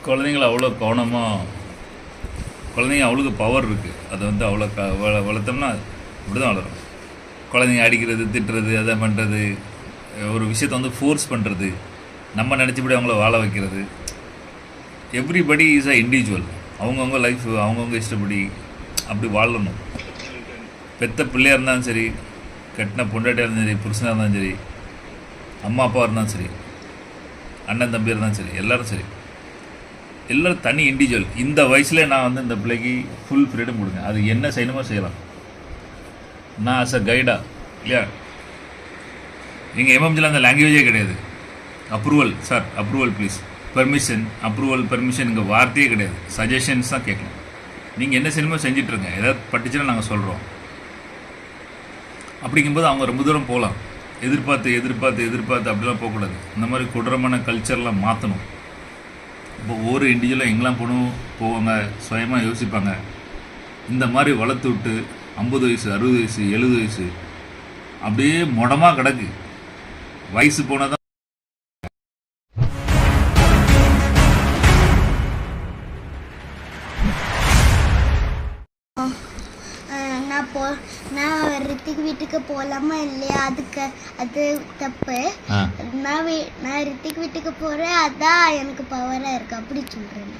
குழந்தைங்கள அவ்வளோ கவனமாக குழந்தைங்க அவ்வளோக்கு பவர் இருக்குது. அதை வந்து அவ்வளோ வளர்த்தோம்னா இப்படி தான் வளரும். குழந்தைங்க அடிக்கிறது, திட்டுறது, அதை பண்ணுறது, ஒரு விஷயத்தை வந்து ஃபோர்ஸ் பண்ணுறது, நம்ம நினச்சபடி அவங்கள வாழ வைக்கிறது. Everybody is a individual. அவங்கவுங்க லைஃப் அவங்கவுங்க இஷ்டப்படி அப்படி வாழணும். பெத்த பிள்ளையாக இருந்தாலும் சரி, கட்டின பொண்டாட்டியாக இருந்தாலும் சரி, புருஷனாக இருந்தாலும் சரி, அம்மா அப்பாவாக இருந்தாலும் சரி, அண்ணன் தம்பியாக இருந்தாலும் சரி, எல்லோரும் சரி, எல்லோரும் தனி இண்டிவிஜுவல். இந்த வயசில் நான் வந்து இந்த பிள்ளைக்கு ஃபுல் ஃப்ரீடம் கொடுங்க. அது என்ன செய்யணுமோ செய்யலாம். நான் ஆஸ் அ கைடா இல்லையா, எங்கள் எம்எம்ஜியில் அந்த லாங்குவேஜே கிடையாது. Approval sir, approval please, permission, approval, permission இங்கே வார்த்தையே கிடையாது. சஜஷன்ஸ் தான் கேட்கணும். நீங்கள் என்ன செய்யணுமோ செஞ்சிட்ருங்க. ஏதாவது பட்டுச்சுன்னா நாங்கள் சொல்கிறோம். அப்படிங்கும்போது அவங்க ரொம்ப தூரம் போகலாம். எதிர்பார்த்து அப்படிலாம் போகக்கூடாது. இந்த மாதிரி கொடூரமான கல்ச்சர்லாம் மாற்றணும். இப்போ ஒவ்வொரு இண்டிவிஜுவலும் எங்கெல்லாம் போவாங்க, சுயமாக யோசிப்பாங்க. இந்த மாதிரி வளர்த்து விட்டு 50 வயசு 60 வயசு 70 வயசு அப்படியே மொடமாக கிடக்கு. வயசு போனால் தான் நான் ரித்திக் வீட்டுக்கு போகலாமா இல்லையா, அது தப்பு. நான் ரித்திக் வீட்டுக்கு போகிறேன், அதான் எனக்கு பவராக இருக்கு அப்படி சொல்கிறேன்.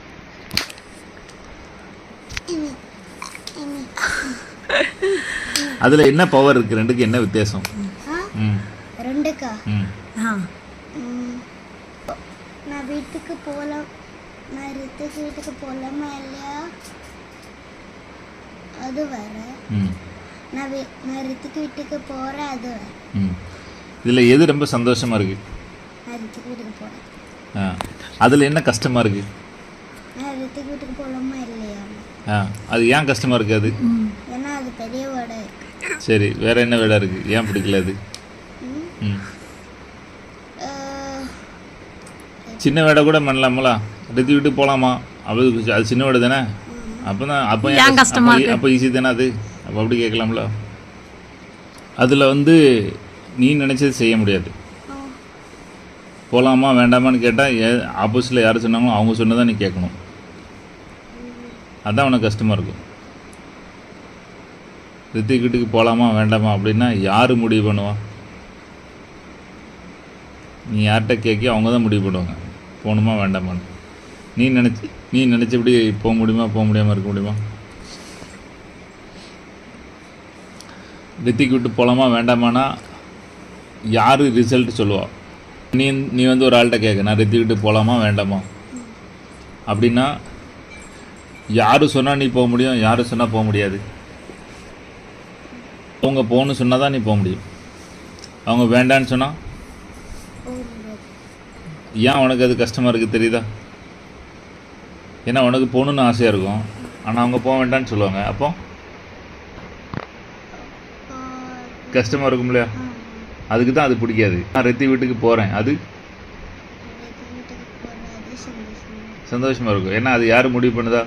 அதில் என்ன பவர் இருக்குது? ரெண்டுக்கு என்ன வித்தியாசம்? ரெண்டுக்கா? நான் வீட்டுக்கு போகலாம், நான் ரித்திக் வீட்டுக்கு போகலாமா இல்லையா அது வேற. நான் ரித்திக் வீட்டுக்கு போகிறேன், அது வேற. இதில் எது ரொம்ப சந்தோஷமாக இருக்குது? நான் ரித்திக் வீட்டுக்கு போகிறேன். அதில் என்ன கஷ்டமாக இருக்குது? நான் ரித்திக் வீட்டுக்கு போகலாமா இல்லையா அது ஏன் கஷ்டமாக இருக்குது? அது ஏன்னா அது பெரிய வேடை இருக்கு. சரி, வேற என்ன வேடை இருக்குது? ஏன் பிடிக்கல அது? சின்ன வேடை கூட பண்ணலாமலா? ரித்திக் வீட்டுக்கு போகலாமா? அது சின்ன வேடை தானே. அப்போ ஈஸி தானே அது. அப்போ அப்படி கேட்கலாம்ல. அதில் வந்து நீ நினச்சது செய்ய முடியாது. போகலாமா வேண்டாமான்னு கேட்டால் ஆப்போசிட்டில் யார் சொன்னாங்களோ அவங்க சொன்னதான் நீ கேட்கணும். அதுதான் உனக்கு கஷ்டமாக இருக்கும். ரித்திக் வீட்டுக்கு போகலாமா வேண்டாமா அப்படின்னா யார் முடிவு பண்ணுவா? நீ யார்கிட்ட கேட்க அவங்க தான் முடிவு பண்ணுவாங்க போகணுமா வேண்டாமான்னு. நீ நினச்சபடி போக முடியுமா, போக முடியாமல் இருக்க முடியுமா? ரித்திக் விட்டு போகலாமா வேண்டாமான்னா யார் ரிசல்ட் சொல்லுவா? நீ வந்து ஒரு ஆள்கிட்ட கேட்க, நான் ரித்திக் விட்டு போகலாமா வேண்டாமா அப்படின்னா யார் சொன்னால் நீ போக முடியும், யார் சொன்னால் போக முடியாது. அவங்க போகணுன்னு சொன்னால் தான் நீ போக முடியும். அவங்க வேண்டான்னு சொன்னால் ஏன் உனக்கு அது கஷ்டமாக இருக்குது தெரியுதா? ஏன்னா உனக்கு போகணுன்னு ஆசையாக இருக்கும், ஆனால் அவங்க போக வேண்டான்னு சொல்லுவாங்க. அப்போ கஷ்டமாக இருக்கும் இல்லையா? அதுக்கு தான் அது பிடிக்காது. நான் ரித்திக் வீட்டுக்கு போகிறேன், அது சந்தோஷமாக இருக்கும். ஏன்னா அது யார் முடிவு பண்ணுதா?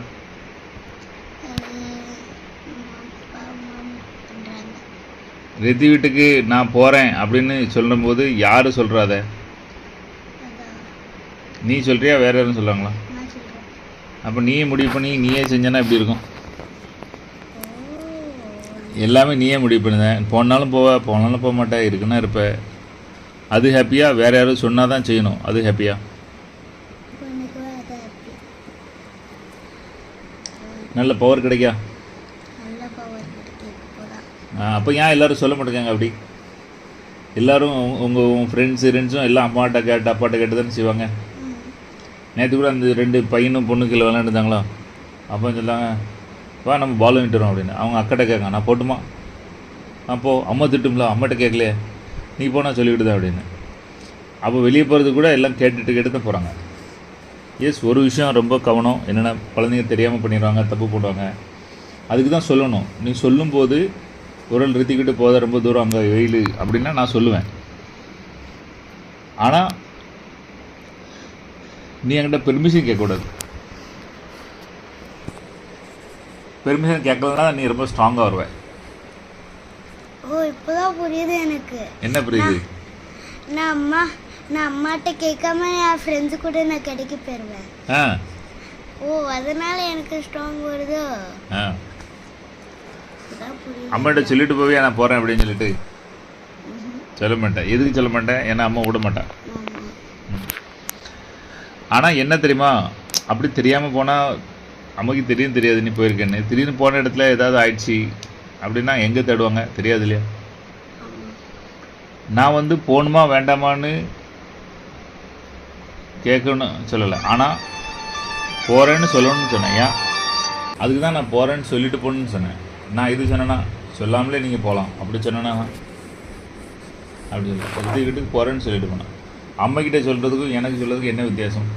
ரித்திக் வீட்டுக்கு நான் போகிறேன் அப்படின்னு சொல்லும்போது யார் சொல்கிறாத? நீ சொல்கிறியா வேறு யாரும் சொல்லுவாங்களா? அப்போ நீயே முடிவு பண்ணி நீயே செஞ்சனா எப்படி இருக்கும்? எல்லாமே நீயே முடிவு பண்ணுத. போனாலும் போனாலும் போக மாட்டேன், இருக்குன்னா இருப்ப. அது ஹாப்பியாக? வேறு யாரும் சொன்னால் தான் செய்யணும், அது ஹாப்பியாக? நல்ல பவர் கிடைக்கா? அப்போ ஏன் எல்லோரும் சொல்ல மாட்டேங்க அப்படி? எல்லோரும் உங்கள் ஃப்ரெண்ட்ஸும் எல்லாம் அம்மாட்ட கேட்டு அப்பாட்ட கேட்டு தானே செய்வாங்க. நேற்று கூட அந்த 2 பையனும் பொண்ணு கீழே விளையாண்டுருந்தாங்களா? அப்போ சொல்லாங்க, வா நம்ம பால் வாங்கிட்டு வரோம் அப்படின்னு. அவங்க அக்கிட்ட கேட்காங்க, நான் போட்டுமா? அப்போது அம்மா திட்டும்ல, அம்மாட்ட கேட்கலையே, நீ போனால் சொல்லிவிட்டு தான் அப்படின்னு. அப்போ வெளியே போகிறது கூட எல்லாம் கேட்டு தான் போகிறாங்க. எஸ், ஒரு விஷயம் ரொம்ப கவனம் என்னென்னா, குழந்தைங்க தெரியாமல் பண்ணிடுவாங்க, தப்பு போடுவாங்க. அதுக்கு தான் சொல்லணும். நீ சொல்லும்போது ஒரு ஆள் ரித்திக்கிட்டு போத ரொம்ப தூரம் அங்கே வெயில் அப்படின்னா நான் சொல்லுவேன். ஆனால் நீ என்கிட்ட பெர்மிஷன் கேட்கக்கூடாது. பெர்மிஷன் கேட்கலன்னா நீ ரொம்ப ஸ்ட்ராங்காக வருவேன். இப்போதான் புரியுது எனக்கு. என்ன புரியுது? நான் அம்மாட்ட கேட்காம என் ஃப்ரெண்ட்ஸு கூட நான் கடைக்கு போயிடுவேன். ஓ அதனால எனக்கு ஸ்ட்ராங் வருதோ ஆ அதான் புரியுது. அம்மாட்ட சொல்லிட்டு போவியா நான் போகிறேன் அப்படின்னு சொல்லிட்டு சொல்ல மாட்டேன். எதுக்கு சொல்ல மாட்டேன்? ஏன்னா அம்மா விட மாட்டேன். ஆமா. ஆனால் என்ன தெரியுமா, அப்படி தெரியாமல் போனால் அம்மாக்கு தெரியும் தெரியாது நீ போயிருக்கேன்னு. திடீர்னு போன இடத்துல ஏதாவது ஆயிடுச்சு அப்படின்னா எங்கே தேடுவாங்க? தெரியாது இல்லையா? ஆமா. நான் வந்து போகணுமா வேண்டாமான்னு கேட்கணும் சொல்லலை, ஆனால் போகிறேன்னு சொல்லணும்னு சொன்னேன். ஏன்? அதுக்கு தான் நான் போகிறேன்னு சொல்லிட்டு போகணுன்னு சொன்னேன். நான் இது சொன்னேன்னா சொல்லாமலே நீங்கள் போகலாம் அப்படி சொன்னேன்னா அப்படி சொல்ல எடுத்துக்கிட்டு போகிறேன்னு சொல்லிட்டு போனேன். அம்மாக்கிட்ட சொல்கிறதுக்கும் எனக்கு சொல்கிறதுக்கும் என்ன வித்தியாசம்?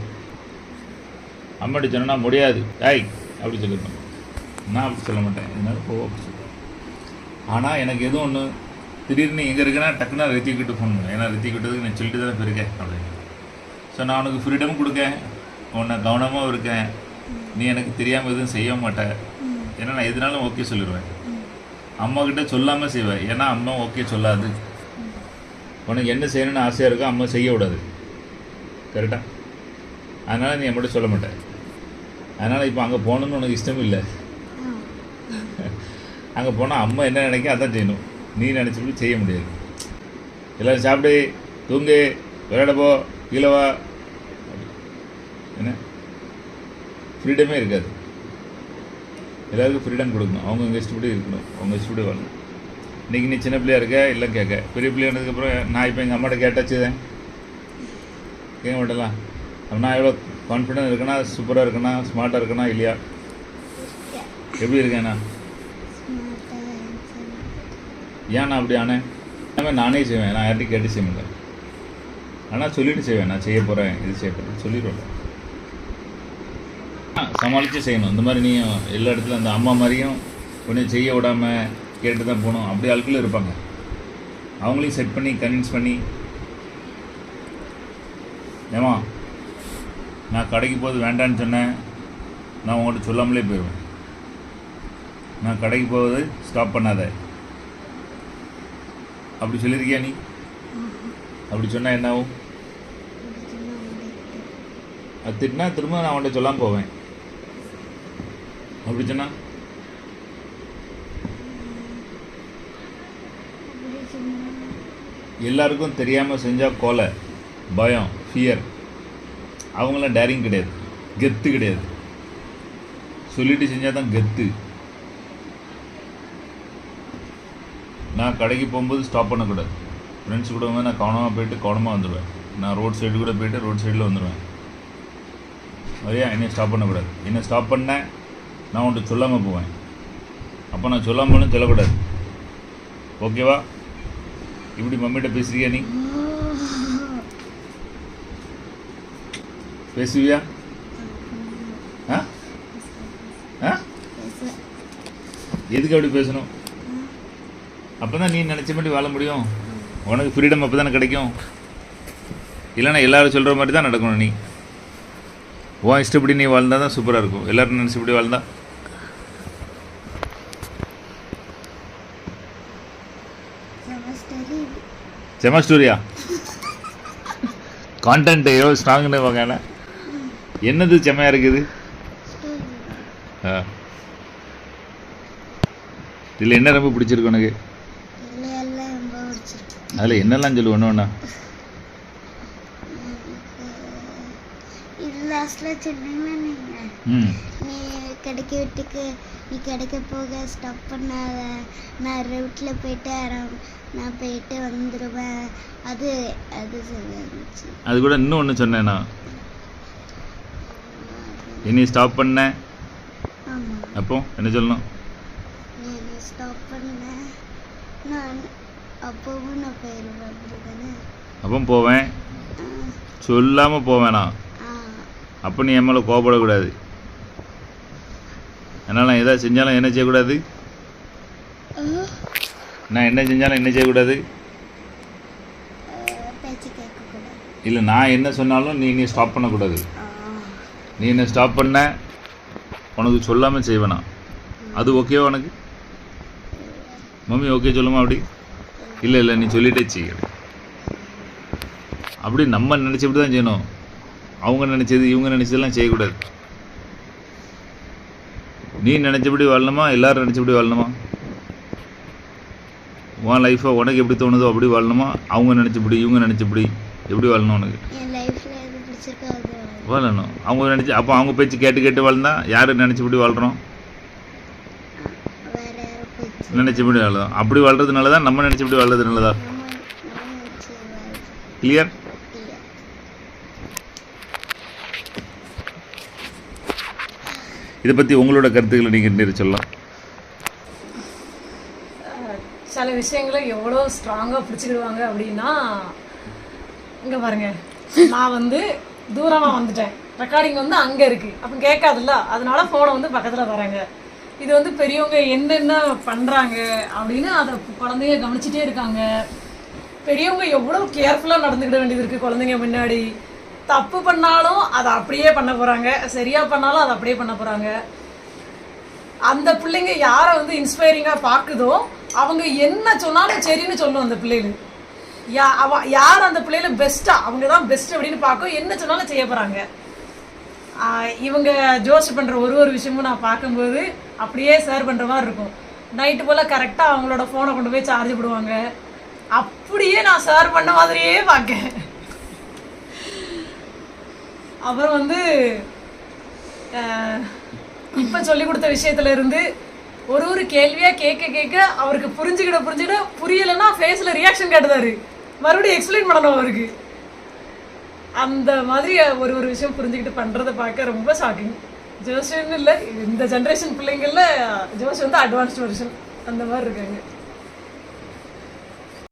அம்மாட்ட சொன்னா முடியாது ஐய் அப்படி சொல்லியிருப்பேன். நான் அப்படி சொல்ல மாட்டேன். இதனால போ அப்படி சொல்லுவேன். ஆனால் எனக்கு எதுவும் ஒன்று திடீர்னு எங்கே இருக்குன்னா டக்குன்னு ரித்திக்கிட்டு ஃபோன் பண்ணுவேன். ஏன்னா ரித்திக்கிட்டதுக்கு நான் சொல்லிட்டு தானே போயிருக்கேன் அப்படின்னு. ஸோ நான் உனக்கு ஃப்ரீடம் கொடுக்கேன், உன்னை கவனமாக இருக்கேன், நீ எனக்கு தெரியாமல் எதுவும் செய்ய மாட்டேன். ஏன்னா நான் எதுனாலும் ஓகே சொல்லிடுவேன். அம்மாக்கிட்ட சொல்லாமல் செய்வேன். ஏன்னா அம்மா ஓகே சொல்லாது. உனக்கு என்ன செய்யணும்னு ஆசையாக இருக்கோ அம்மா செய்ய விடாது. கரெக்டாக? அதனால் நீ என்கிட்ட சொல்ல மாட்டேன். அதனால் இப்போ அங்கே போகணுன்னு உனக்கு இஷ்டம் இல்லை. அங்கே போனால் அம்மா என்ன நினைக்க அதான் செய்யணும். நீ நினச்சிட்டு செய்ய முடியாது. எல்லோரும் சாப்பிடு, தூங்கு, விளையாட போ, கீழே வா, என்ன ஃப்ரீடமே இருக்காது. எல்லாருக்கும் ஃப்ரீடம் கொடுக்கணும். அவங்க இஷ்டப்படி இருக்கணும், அவங்க இஷ்டப்படி வரணும். இன்றைக்கி நீ சின்ன பிள்ளையா இருக்க இல்லை கேட்க, பெரிய பிள்ளையா இருந்ததுக்கப்புறம் நான் இப்போ எங்கள் அம்மாட்ட கேட்டாச்சுதேன் கேட்க மாட்டேலாம். அப்போ நான் எவ்வளோ கான்ஃபிடென்ட் இருக்கேனா, சூப்பராக இருக்கேனா, ஸ்மார்ட்டாக இருக்கேனா இல்லையா? எப்படி இருக்கேண்ணா? ஏன் நான் அப்படி ஆனேன்? நானே செய்வேன். நான் யார்ட்டையும் கேட்டு செய்ய மாட்டேன். ஆனால் சொல்லிட்டு செய்வேன். நான் செய்ய போகிறேன், இது செய்ய போகிறேன் சொல்லிடுவேன். சமாளித்து செய்யணும். இந்த மாதிரி நீயும் எல்லா இடத்துல அந்த அம்மா மாதிரியும் கொஞ்சம் செய்ய விடாமல் கேட்டு தான் போகணும். அப்படி ஆட்களும் இருப்பாங்க. அவங்களையும் செட் பண்ணி கன்வின்ஸ் பண்ணி, ஏமா நான் கடைக்கு போது வேண்டான்னு சொன்னேன், நான் உங்கள்கிட்ட சொல்லாமலே போயிடுவேன். நான் கடைக்கு போவது ஸ்டாப் பண்ணாத அப்படி சொல்லியிருக்கியா நீ? அப்படி சொன்னால் என்ன ஆகும்? அது திட்டினா திரும்ப நான் அவன்கிட்ட சொல்லாமல் போவேன். அப்படி சொன்னா எல்லாருக்கும் தெரியாமல் செஞ்சால் கொலை, பயம், ஃபியர். அவங்களாம் டேரிங் கிடையாது, கெத்து கிடையாது. சொல்லிட்டு செஞ்சால் தான் கெத்து. நான் கடைக்கு போகும்போது ஸ்டாப் பண்ணக்கூடாது. ஃப்ரெண்ட்ஸ் கூட வந்து நான் கவனமாக போயிட்டு கவனமாக வந்துடுவேன். நான் ரோட் சைடு கூட போயிட்டு ரோட் சைடில் வந்துடுவேன். சரியா? என்னை ஸ்டாப் பண்ணக்கூடாது. என்னை ஸ்டாப் பண்ணேன் நான் உன்ட்டு சொல்லாமல் போவேன். அப்போ நான் சொல்லாமலும் சொல்லக்கூடாது. ஓகேவா? இப்படி மம்மிகிட்ட பேசுறியா நீ? பேசுவியா? ஆ ஆ எதுக்கு அப்படி பேசணும்? அப்போ தான் நீ நினச்ச மாதிரி வாழ முடியும். உனக்கு ஃப்ரீடம் அப்போ தானே கிடைக்கும். இல்லைன்னா எல்லோரும் சொல்கிற மாதிரி தான் நடக்கணும். நீ உன் இஷ்டப்படி நீ வாழ்ந்தால் தான் சூப்பராக இருக்கும். எல்லோரும் நினச்சபடி வாழ்ந்தா செம ஸ்டோரியா? கான்டென்ட் எவ்வளோ ஸ்ட்ராங்குன்னு வாங்க. என்னது செம்மையாக இருக்குது? ஆ இதில் என்ன ரொம்ப பிடிச்சிருக்கு உனக்கு? அதில் என்னெல்லாம் சொல்லு ஒன்று ஒன்றா? நீ கிடைக்க வீட்டுக்கு நீ கிடைக்க போக ஸ்டாப் பண்ணாத, நான் ரூட்டில் போயிட்டு நான் போயிட்டு வந்துடுவேன். அது அது சொல்லிருந்துச்சு. அது கூட இன்னும் ஒன்று சொன்னேன்னா, நீ ஸ்டாப் பண்ண அப்போ என்ன சொல்லணும்? நீ ஸ்டாப் பண்ண நான் அப்பவும் நான் போயிடுவேன். அப்படிதானே? அப்போ போவேன், சொல்லாமல் போவேனா? அப்போ நீ என் மேலே கோபப்படக்கூடாது. அதனால் நான் எதாவது செஞ்சாலும் என்ன செய்யக்கூடாது? நான் என்ன செஞ்சாலும் என்ன செய்யக்கூடாது? இல்லை, நான் என்ன சொன்னாலும் நீ ஸ்டாப் பண்ணக்கூடாது. நீ என்ன ஸ்டாப் பண்ண உனக்கு சொல்லாமல் செய்வேனா? அது ஓகேவா உனக்கு? மம்மி ஓகே சொல்லுமா? அப்படி இல்லை இல்லை நீ சொல்லிட்டே செய்ய. அப்படி நம்ம நினச்சபடி தான் செய்யணும். அவங்க நினச்சது இவங்க நினச்சதெல்லாம் செய்யக்கூடாது. நீ நினச்சபடி வாழணுமா, எல்லாரும் நினச்சபடி வாழணுமா? உன் லைஃப்பை உனக்கு எப்படி தோணுதோ அப்படி வாழணுமா, அவங்க நினச்சபடி இவங்க நினச்சபடி எப்படி வாழணும் உனக்கு? என் லைஃப்ல எது பிடிச்சிருக்கோ அது வாழணும். அவங்க நினச்சி அப்போ அவங்க பேச்சு கேட்டு கேட்டு வாழ்ந்தா யார் நினச்சபடி வாழ்கிறோம்? வேற யாரும் போயிடுச்சு. நினச்சபடி வாழலாம். அப்படி வாழ்றது நல்லதா, நம்ம நினச்சபடி வாழ்றது நல்லதா? நம்ம நினைச்சு வாழ்க்கை. கிளியர்? இல்ல. இதை பற்றி உங்களோட கருத்துக்களை நீங்கள் சொல்லலாம். சில விஷயங்களை எவ்வளோ ஸ்ட்ராங்காக பிடிச்சிக்கிடுவாங்க அப்படின்னா, இங்கே பாருங்க, நான் வந்து தூரமாக வந்துட்டேன், ரெக்கார்டிங் வந்து அங்கே இருக்குது, அப்போ கேட்காதுல்ல, அதனால ஃபோனை வந்து பக்கத்தில் தராங்க. இது வந்து பெரியவங்க என்னென்ன பண்ணுறாங்க அப்படின்னு அதை குழந்தைங்க கவனிச்சிட்டே இருக்காங்க. பெரியவங்க எவ்வளோ கேர்ஃபுல்லாக நடந்துக்கிட வேண்டியது இருக்குது குழந்தைங்க முன்னாடி. தப்பு பண்ணாலும் அதை அப்படியே பண்ண போகிறாங்க, சரியாக பண்ணாலும் அதை அப்படியே பண்ண போகிறாங்க. அந்த பிள்ளைங்க யாரை வந்து இன்ஸ்பைரிங்காக பார்க்குதோ அவங்க என்ன சொன்னாலும் சரின்னு சொல்லும். அந்த பிள்ளைகள் யார் அந்த பிள்ளைகளை பெஸ்ட்டாக, அவங்க தான் பெஸ்ட் அப்படின்னு பார்க்கும், என்ன சொன்னாலும் செய்ய போகிறாங்க. இவங்க ஜோஷ் பண்ணுற ஒரு விஷயமும் நான் பார்க்கும்போது அப்படியே ஷேர் பண்ணுற மாதிரி இருக்கும். நைட்டு போல் கரெக்டாக அவங்களோட ஃபோனை கொண்டு போய் சார்ஜ் போடுவாங்க, அப்படியே நான் ஷேர் பண்ண மாதிரியே பார்க்கேன். அப்புறம் வந்து இப்போ சொல்லி கொடுத்த விஷயத்துல இருந்து ஒரு கேள்வியாக கேட்க கேட்க அவருக்கு புரிஞ்சுக்கிட புரியலைன்னா ஃபேஸில் ரியாக்ஷன் காட்டுதாரு, மறுபடியும் எக்ஸ்பிளைன் பண்ணணும் அவருக்கு. அந்த மாதிரி ஒரு விஷயம் புரிஞ்சுக்கிட்டு பண்ணுறதை பார்க்க ரொம்ப ஷாக்கிங். ஜோஷன் இல்லை, இந்த ஜென்ரேஷன் பிள்ளைங்களில் ஜோஷ் வந்து அட்வான்ஸ்டு வெர்ஷன் அந்த மாதிரி இருக்காங்க.